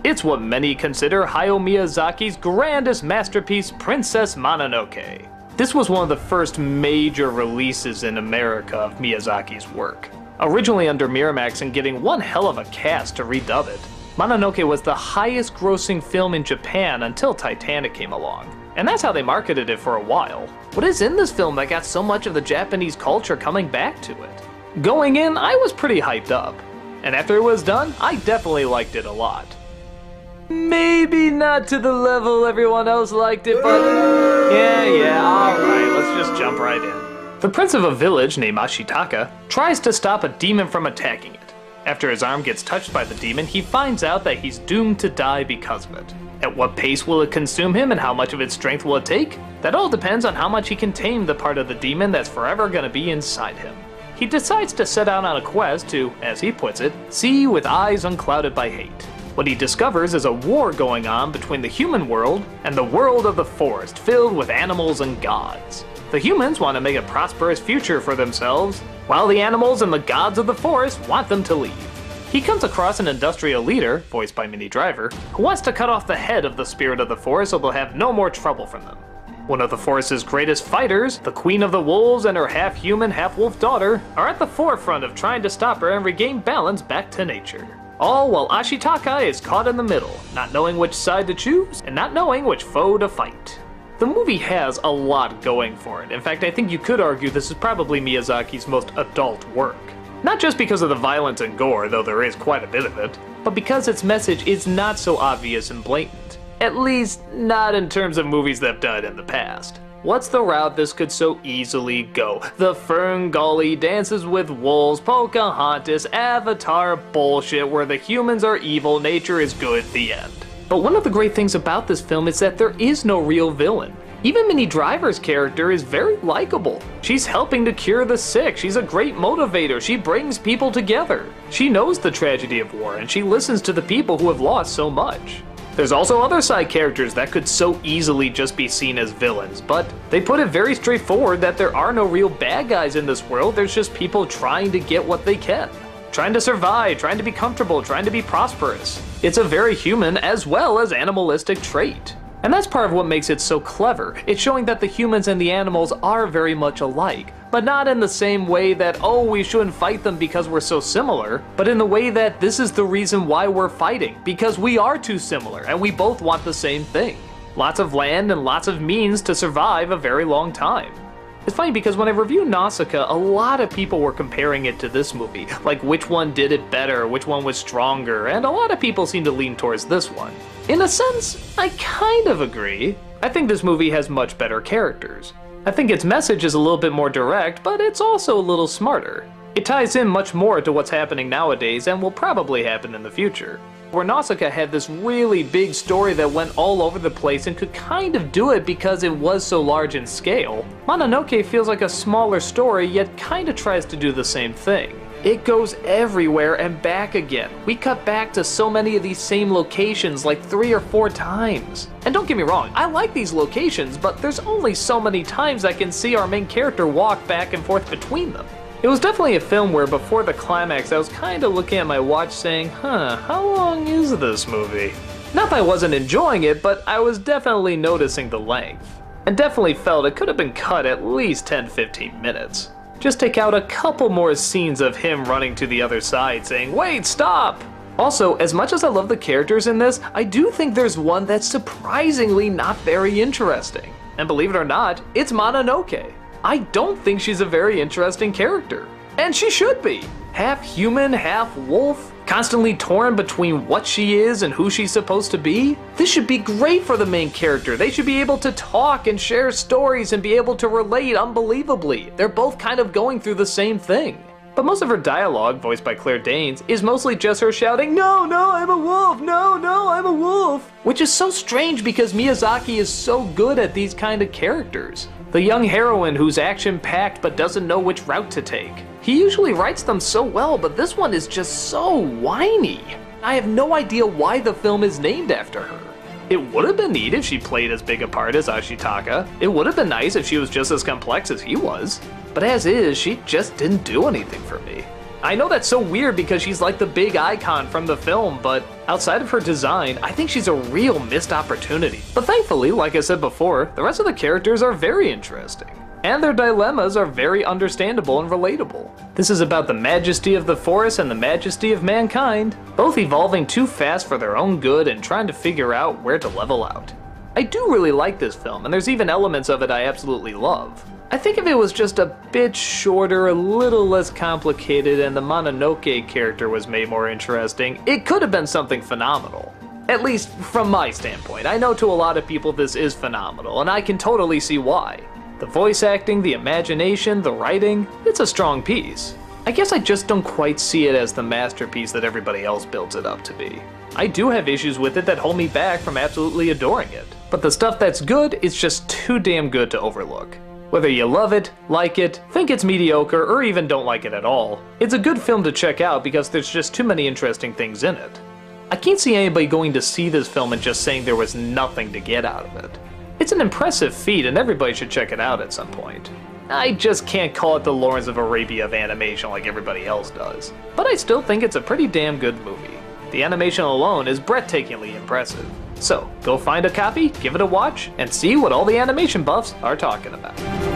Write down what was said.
It's what many consider Hayao Miyazaki's grandest masterpiece, Princess Mononoke. This was one of the first major releases in America of Miyazaki's work. Originally under Miramax and getting one hell of a cast to redub it, Mononoke was the highest grossing film in Japan until Titanic came along. And that's how they marketed it for a while. What is in this film that got so much of the Japanese culture coming back to it? Going in, I was pretty hyped up. And after it was done, I definitely liked it a lot. Maybe not to the level everyone else liked it, but yeah, alright, let's just jump right in. The prince of a village named Ashitaka tries to stop a demon from attacking it. After his arm gets touched by the demon, he finds out that he's doomed to die because of it. At what pace will it consume him and how much of its strength will it take? That all depends on how much he can tame the part of the demon that's forever gonna be inside him. He decides to set out on a quest to, as he puts it, see with eyes unclouded by hate. What he discovers is a war going on between the human world and the world of the forest filled with animals and gods. The humans want to make a prosperous future for themselves, while the animals and the gods of the forest want them to leave. He comes across an industrial leader, voiced by Minnie Driver, who wants to cut off the head of the spirit of the forest so they'll have no more trouble from them. One of the forest's greatest fighters, the Queen of the Wolves and her half-human, half-wolf daughter, are at the forefront of trying to stop her and regain balance back to nature. All while Ashitaka is caught in the middle, not knowing which side to choose and not knowing which foe to fight. The movie has a lot going for it. In fact, I think you could argue this is probably Miyazaki's most adult work. Not just because of the violence and gore, though there is quite a bit of it, but because its message is not so obvious and blatant. At least, not in terms of movies that have done it in the past. What's the route this could so easily go? The Ferngully, Dances with Wolves, Pocahontas, Avatar bullshit where the humans are evil, nature is good, the end. But one of the great things about this film is that there is no real villain. Even Minnie Driver's character is very likable. She's helping to cure the sick, she's a great motivator, she brings people together. She knows the tragedy of war and she listens to the people who have lost so much. There's also other side characters that could so easily just be seen as villains, but they put it very straightforward that there are no real bad guys in this world, there's just people trying to get what they can. Trying to survive, trying to be comfortable, trying to be prosperous. It's a very human as well as animalistic trait. And that's part of what makes it so clever. It's showing that the humans and the animals are very much alike, but not in the same way that, oh, we shouldn't fight them because we're so similar, but in the way that this is the reason why we're fighting, because we are too similar and we both want the same thing. Lots of land and lots of means to survive a very long time. It's funny because when I reviewed Nausicaa, a lot of people were comparing it to this movie, like which one did it better, which one was stronger, and a lot of people seem to lean towards this one. In a sense, I kind of agree. I think this movie has much better characters. I think its message is a little bit more direct, but it's also a little smarter. It ties in much more to what's happening nowadays and will probably happen in the future. Where Nausicaa had this really big story that went all over the place and could kind of do it because it was so large in scale, Mononoke feels like a smaller story yet kind of tries to do the same thing. It goes everywhere and back again. We cut back to so many of these same locations like 3 or 4 times. And don't get me wrong, I like these locations, but there's only so many times I can see our main character walk back and forth between them. It was definitely a film where before the climax I was kind of looking at my watch saying, how long is this movie? Not that I wasn't enjoying it, but I was definitely noticing the length. And definitely felt it could have been cut at least 10-15 minutes. Just take out a couple more scenes of him running to the other side saying, wait, stop! Also, as much as I love the characters in this, I do think there's one that's surprisingly not very interesting. And believe it or not, it's Mononoke. I don't think she's a very interesting character. And she should be. Half human, half wolf, constantly torn between what she is and who she's supposed to be. This should be great for the main character. They should be able to talk and share stories and be able to relate unbelievably. They're both kind of going through the same thing. But most of her dialogue, voiced by Claire Danes, is mostly just her shouting, no, I'm a wolf, no, I'm a wolf. Which is so strange because Miyazaki is so good at these kind of characters. The young heroine who's action-packed but doesn't know which route to take. He usually writes them so well, but this one is just so whiny. I have no idea why the film is named after her. It would have been neat if she played as big a part as Ashitaka. It would have been nice if she was just as complex as he was. But as is, she just didn't do anything for me. I know that's so weird because she's like the big icon from the film, but outside of her design, I think she's a real missed opportunity. But thankfully, like I said before, the rest of the characters are very interesting. And their dilemmas are very understandable and relatable. This is about the majesty of the forest and the majesty of mankind, both evolving too fast for their own good and trying to figure out where to level out. I do really like this film, and there's even elements of it I absolutely love. I think if it was just a bit shorter, a little less complicated, and the Mononoke character was made more interesting, it could have been something phenomenal. At least from my standpoint. I know to a lot of people this is phenomenal, and I can totally see why. The voice acting, the imagination, the writing, it's a strong piece. I guess I just don't quite see it as the masterpiece that everybody else builds it up to be. I do have issues with it that hold me back from absolutely adoring it, but the stuff that's good is just too damn good to overlook. Whether you love it, like it, think it's mediocre, or even don't like it at all, it's a good film to check out because there's just too many interesting things in it. I can't see anybody going to see this film and just saying there was nothing to get out of it. It's an impressive feat and everybody should check it out at some point. I just can't call it the Lawrence of Arabia of animation like everybody else does, but I still think it's a pretty damn good movie. The animation alone is breathtakingly impressive. So, go find a copy, give it a watch, and see what all the animation buffs are talking about.